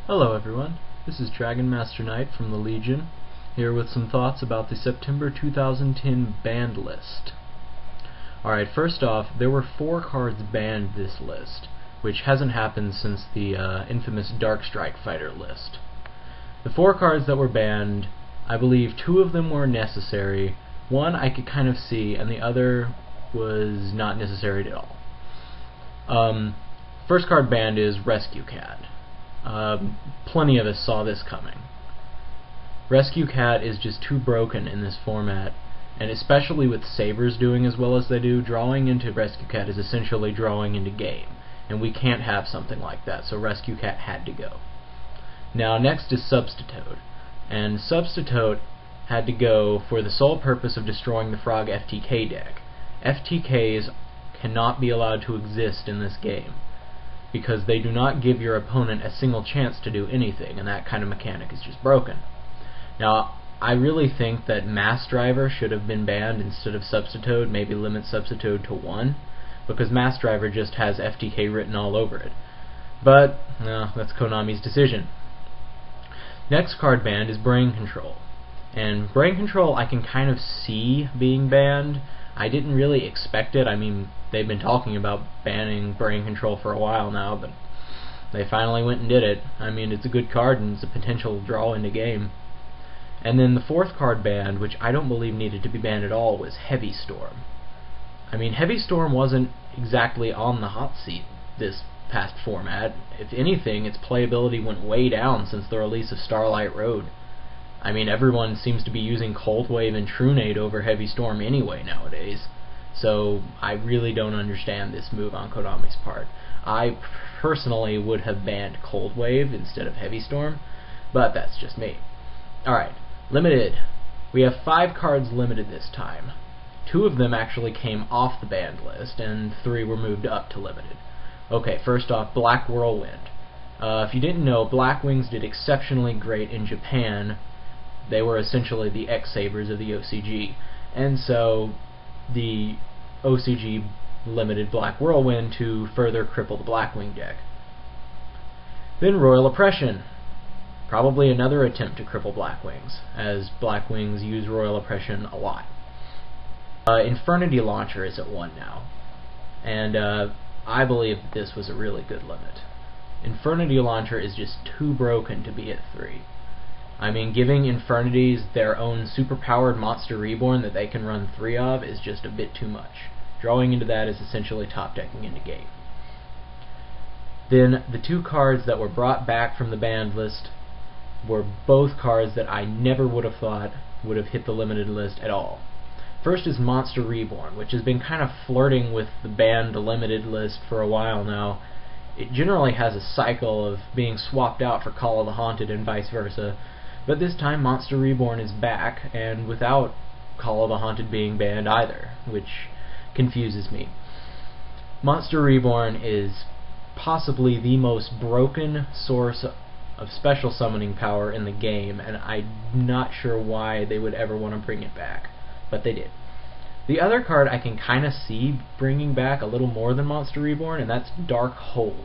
Hello everyone, this is Dragon Master Knight from the Legion, here with some thoughts about the September 2010 banned list. Alright, first off, there were 4 cards banned this list, which hasn't happened since the infamous Darkstrike Fighter list. The 4 cards that were banned, I believe 2 of them were necessary, 1 I could kind of see, and the other was not necessary at all. First card banned is Rescue Cat. Plenty of us saw this coming. Rescue Cat is just too broken in this format, and especially with Sabers doing as well as they do, drawing into Rescue Cat is essentially drawing into game, and we can't have something like that, so Rescue Cat had to go. Now next is Substitoad, and Substitoad had to go for the sole purpose of destroying the Frog FTK deck. FTKs cannot be allowed to exist in this game, because they do not give your opponent a single chance to do anything, and that kind of mechanic is just broken. Now, I really think that Mass Driver should have been banned instead of Substitoad, maybe limit Substitoad to 1, because Mass Driver just has FTK written all over it. But, no, that's Konami's decision. Next card banned is Brain Control. And Brain Control I can kind of see being banned. I didn't really expect it. I mean, they've been talking about banning Brain Control for a while now, but they finally went and did it. I mean, it's a good card and it's a potential draw into game. And then the 4th card banned, which I don't believe needed to be banned at all, was Heavy Storm. I mean, Heavy Storm wasn't exactly on the hot seat this past format. If anything, its playability went way down since the release of Starlight Road. I mean, everyone seems to be using Cold Wave and Trunade over Heavy Storm anyway nowadays, so I really don't understand this move on Konami's part. I personally would have banned Cold Wave instead of Heavy Storm, but that's just me. Alright, limited. We have 5 cards limited this time. 2 of them actually came off the banned list, and 3 were moved up to limited. Okay, first off, Black Whirlwind. If you didn't know, Black Wings did exceptionally great in Japan. They were essentially the X-Sabers of the OCG, and so the OCG limited Black Whirlwind to further cripple the Blackwing deck. Then Royal Oppression. Probably another attempt to cripple Blackwings, as Blackwings use Royal Oppression a lot. Infernity Launcher is at 1 now, and I believe that this was a really good limit. Infernity Launcher is just too broken to be at 3. I mean, giving Infernities their own superpowered Monster Reborn that they can run 3 of is just a bit too much. Drawing into that is essentially top-decking into game. Then, the 2 cards that were brought back from the banned list were both cards that I never would have thought would have hit the limited list at all. First is Monster Reborn, which has been kind of flirting with the banned limited list for a while now. It generally has a cycle of being swapped out for Call of the Haunted and vice versa, but this time Monster Reborn is back, and without Call of the Haunted being banned either, which confuses me. Monster Reborn is possibly the most broken source of special summoning power in the game, and I'm not sure why they would ever want to bring it back, but they did. The other card I can kind of see bringing back a little more than Monster Reborn, and that's Dark Hole.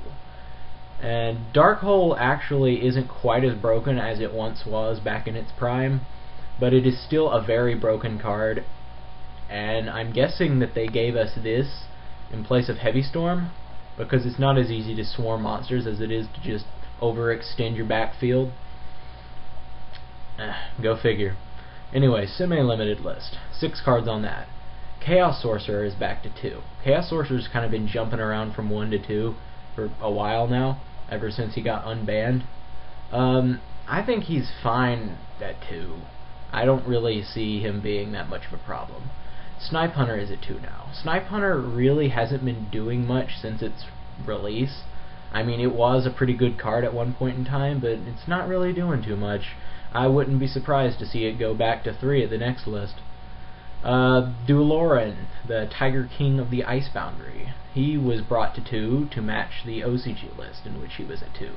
And Dark Hole actually isn't quite as broken as it once was back in its prime, but it is still a very broken card, and I'm guessing that they gave us this in place of Heavy Storm, because it's not as easy to swarm monsters as it is to just overextend your backfield. Go figure. Anyway, semi-limited list. 6 cards on that. Chaos Sorcerer is back to 2. Chaos Sorcerer's kind of been jumping around from 1 to 2 for a while now, ever since he got unbanned. I think he's fine at 2. I don't really see him being that much of a problem. Snipe Hunter is at 2 now. Snipe Hunter really hasn't been doing much since its release. I mean, it was a pretty good card at one point in time, but it's not really doing too much. I wouldn't be surprised to see it go back to 3 at the next list. Duloran, the Tiger King of the Ice Boundary. He was brought to 2 to match the OCG list, in which he was at 2.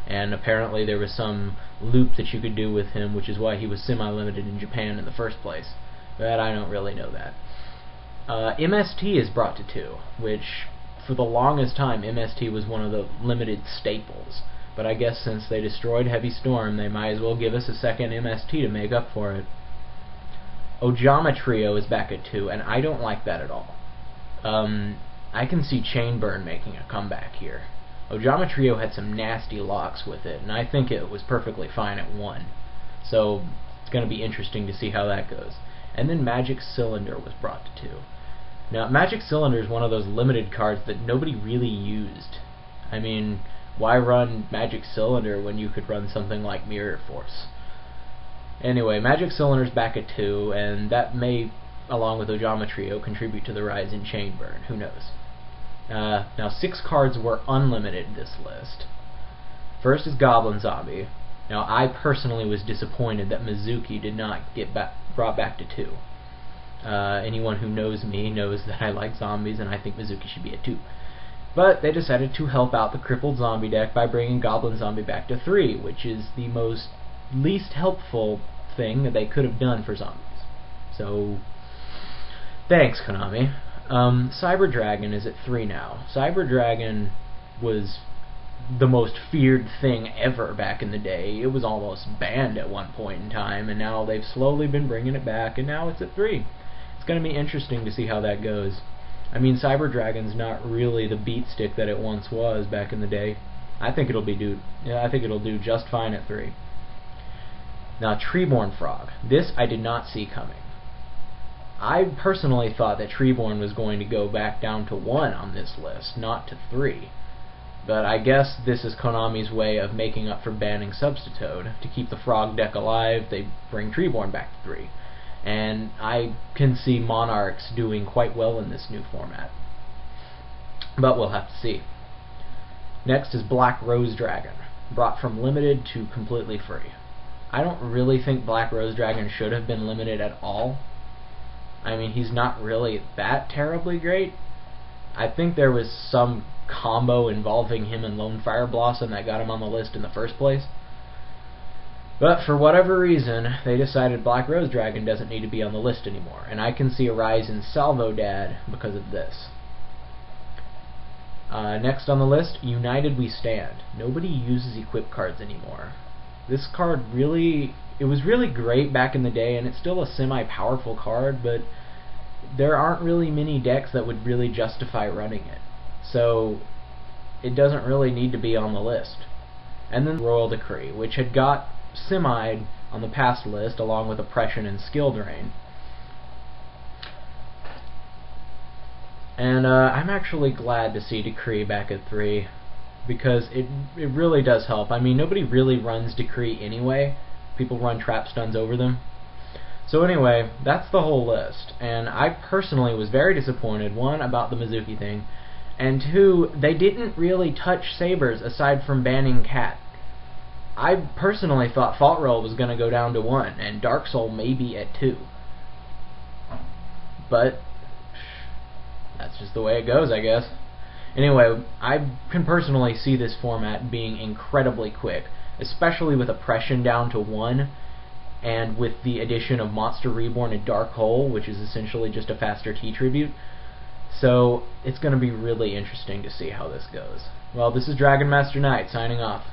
And apparently there was some loop that you could do with him, which is why he was semi-limited in Japan in the first place. But I don't really know that. MST is brought to 2, which for the longest time MST was one of the limited staples. but I guess since they destroyed Heavy Storm, they might as well give us a second MST to make up for it. Ojama Trio is back at 2, and I don't like that at all. I can see Chainburn making a comeback here. Ojama Trio had some nasty locks with it, and I think it was perfectly fine at 1. So it's going to be interesting to see how that goes. And then Magic Cylinder was brought to 2. Now, Magic Cylinder is one of those limited cards that nobody really used. I mean, why run Magic Cylinder when you could run something like Mirror Force? Anyway, Magic Cylinder's back at 2, and that may, along with Ojama Trio, contribute to the rise in Chainburn. Who knows? Now, 6 cards were unlimited this list. First is Goblin Zombie. Now, I personally was disappointed that Mizuki did not get brought back to 2. Anyone who knows me knows that I like zombies, and I think Mizuki should be at 2. But they decided to help out the crippled zombie deck by bringing Goblin Zombie back to 3, which is the least helpful thing that they could have done for zombies. So, thanks, Konami. Cyber Dragon is at 3 now. Cyber Dragon was the most feared thing ever back in the day. It was almost banned at one point in time, and now they've slowly been bringing it back, and now it's at 3. It's going to be interesting to see how that goes. I mean, Cyber Dragon's not really the beat stick that it once was back in the day. I think it'll do just fine at 3. Now, Treeborn Frog. This I did not see coming. I personally thought that Treeborn was going to go back down to 1 on this list, not to 3. But I guess this is Konami's way of making up for banning Substitoad. To keep the Frog deck alive, they bring Treeborn back to 3. And I can see Monarchs doing quite well in this new format. But we'll have to see. Next is Black Rose Dragon, brought from limited to completely free. I don't really think Black Rose Dragon should have been limited at all. I mean, he's not really that terribly great. I think there was some combo involving him and Lone Fire Blossom that got him on the list in the first place. But for whatever reason, they decided Black Rose Dragon doesn't need to be on the list anymore, and I can see a rise in Salvo Dad because of this. Next on the list, United We Stand. Nobody uses equip cards anymore. This card it was really great back in the day, and it's still a semi-powerful card, but there aren't really many decks that would really justify running it. So it doesn't really need to be on the list. And then Royal Decree, which had got semi'd on the past list along with Oppression and Skill Drain. And I'm actually glad to see Decree back at 3, because it really does help. I mean, nobody really runs Decree anyway. People run Trap Stuns over them. So anyway, that's the whole list, and I personally was very disappointed, 1, about the Mizuki thing, and 2, they didn't really touch Sabers aside from banning Cat. I personally thought Fault Roll was going to go down to 1, and Dark Soul maybe at 2. But that's just the way it goes, I guess. Anyway, I can personally see this format being incredibly quick, especially with Oppression down to 1, and with the addition of Monster Reborn and Dark Hole, which is essentially just a faster T-Tribute. So it's going to be really interesting to see how this goes. Well, this is Dragon Master Knight, signing off.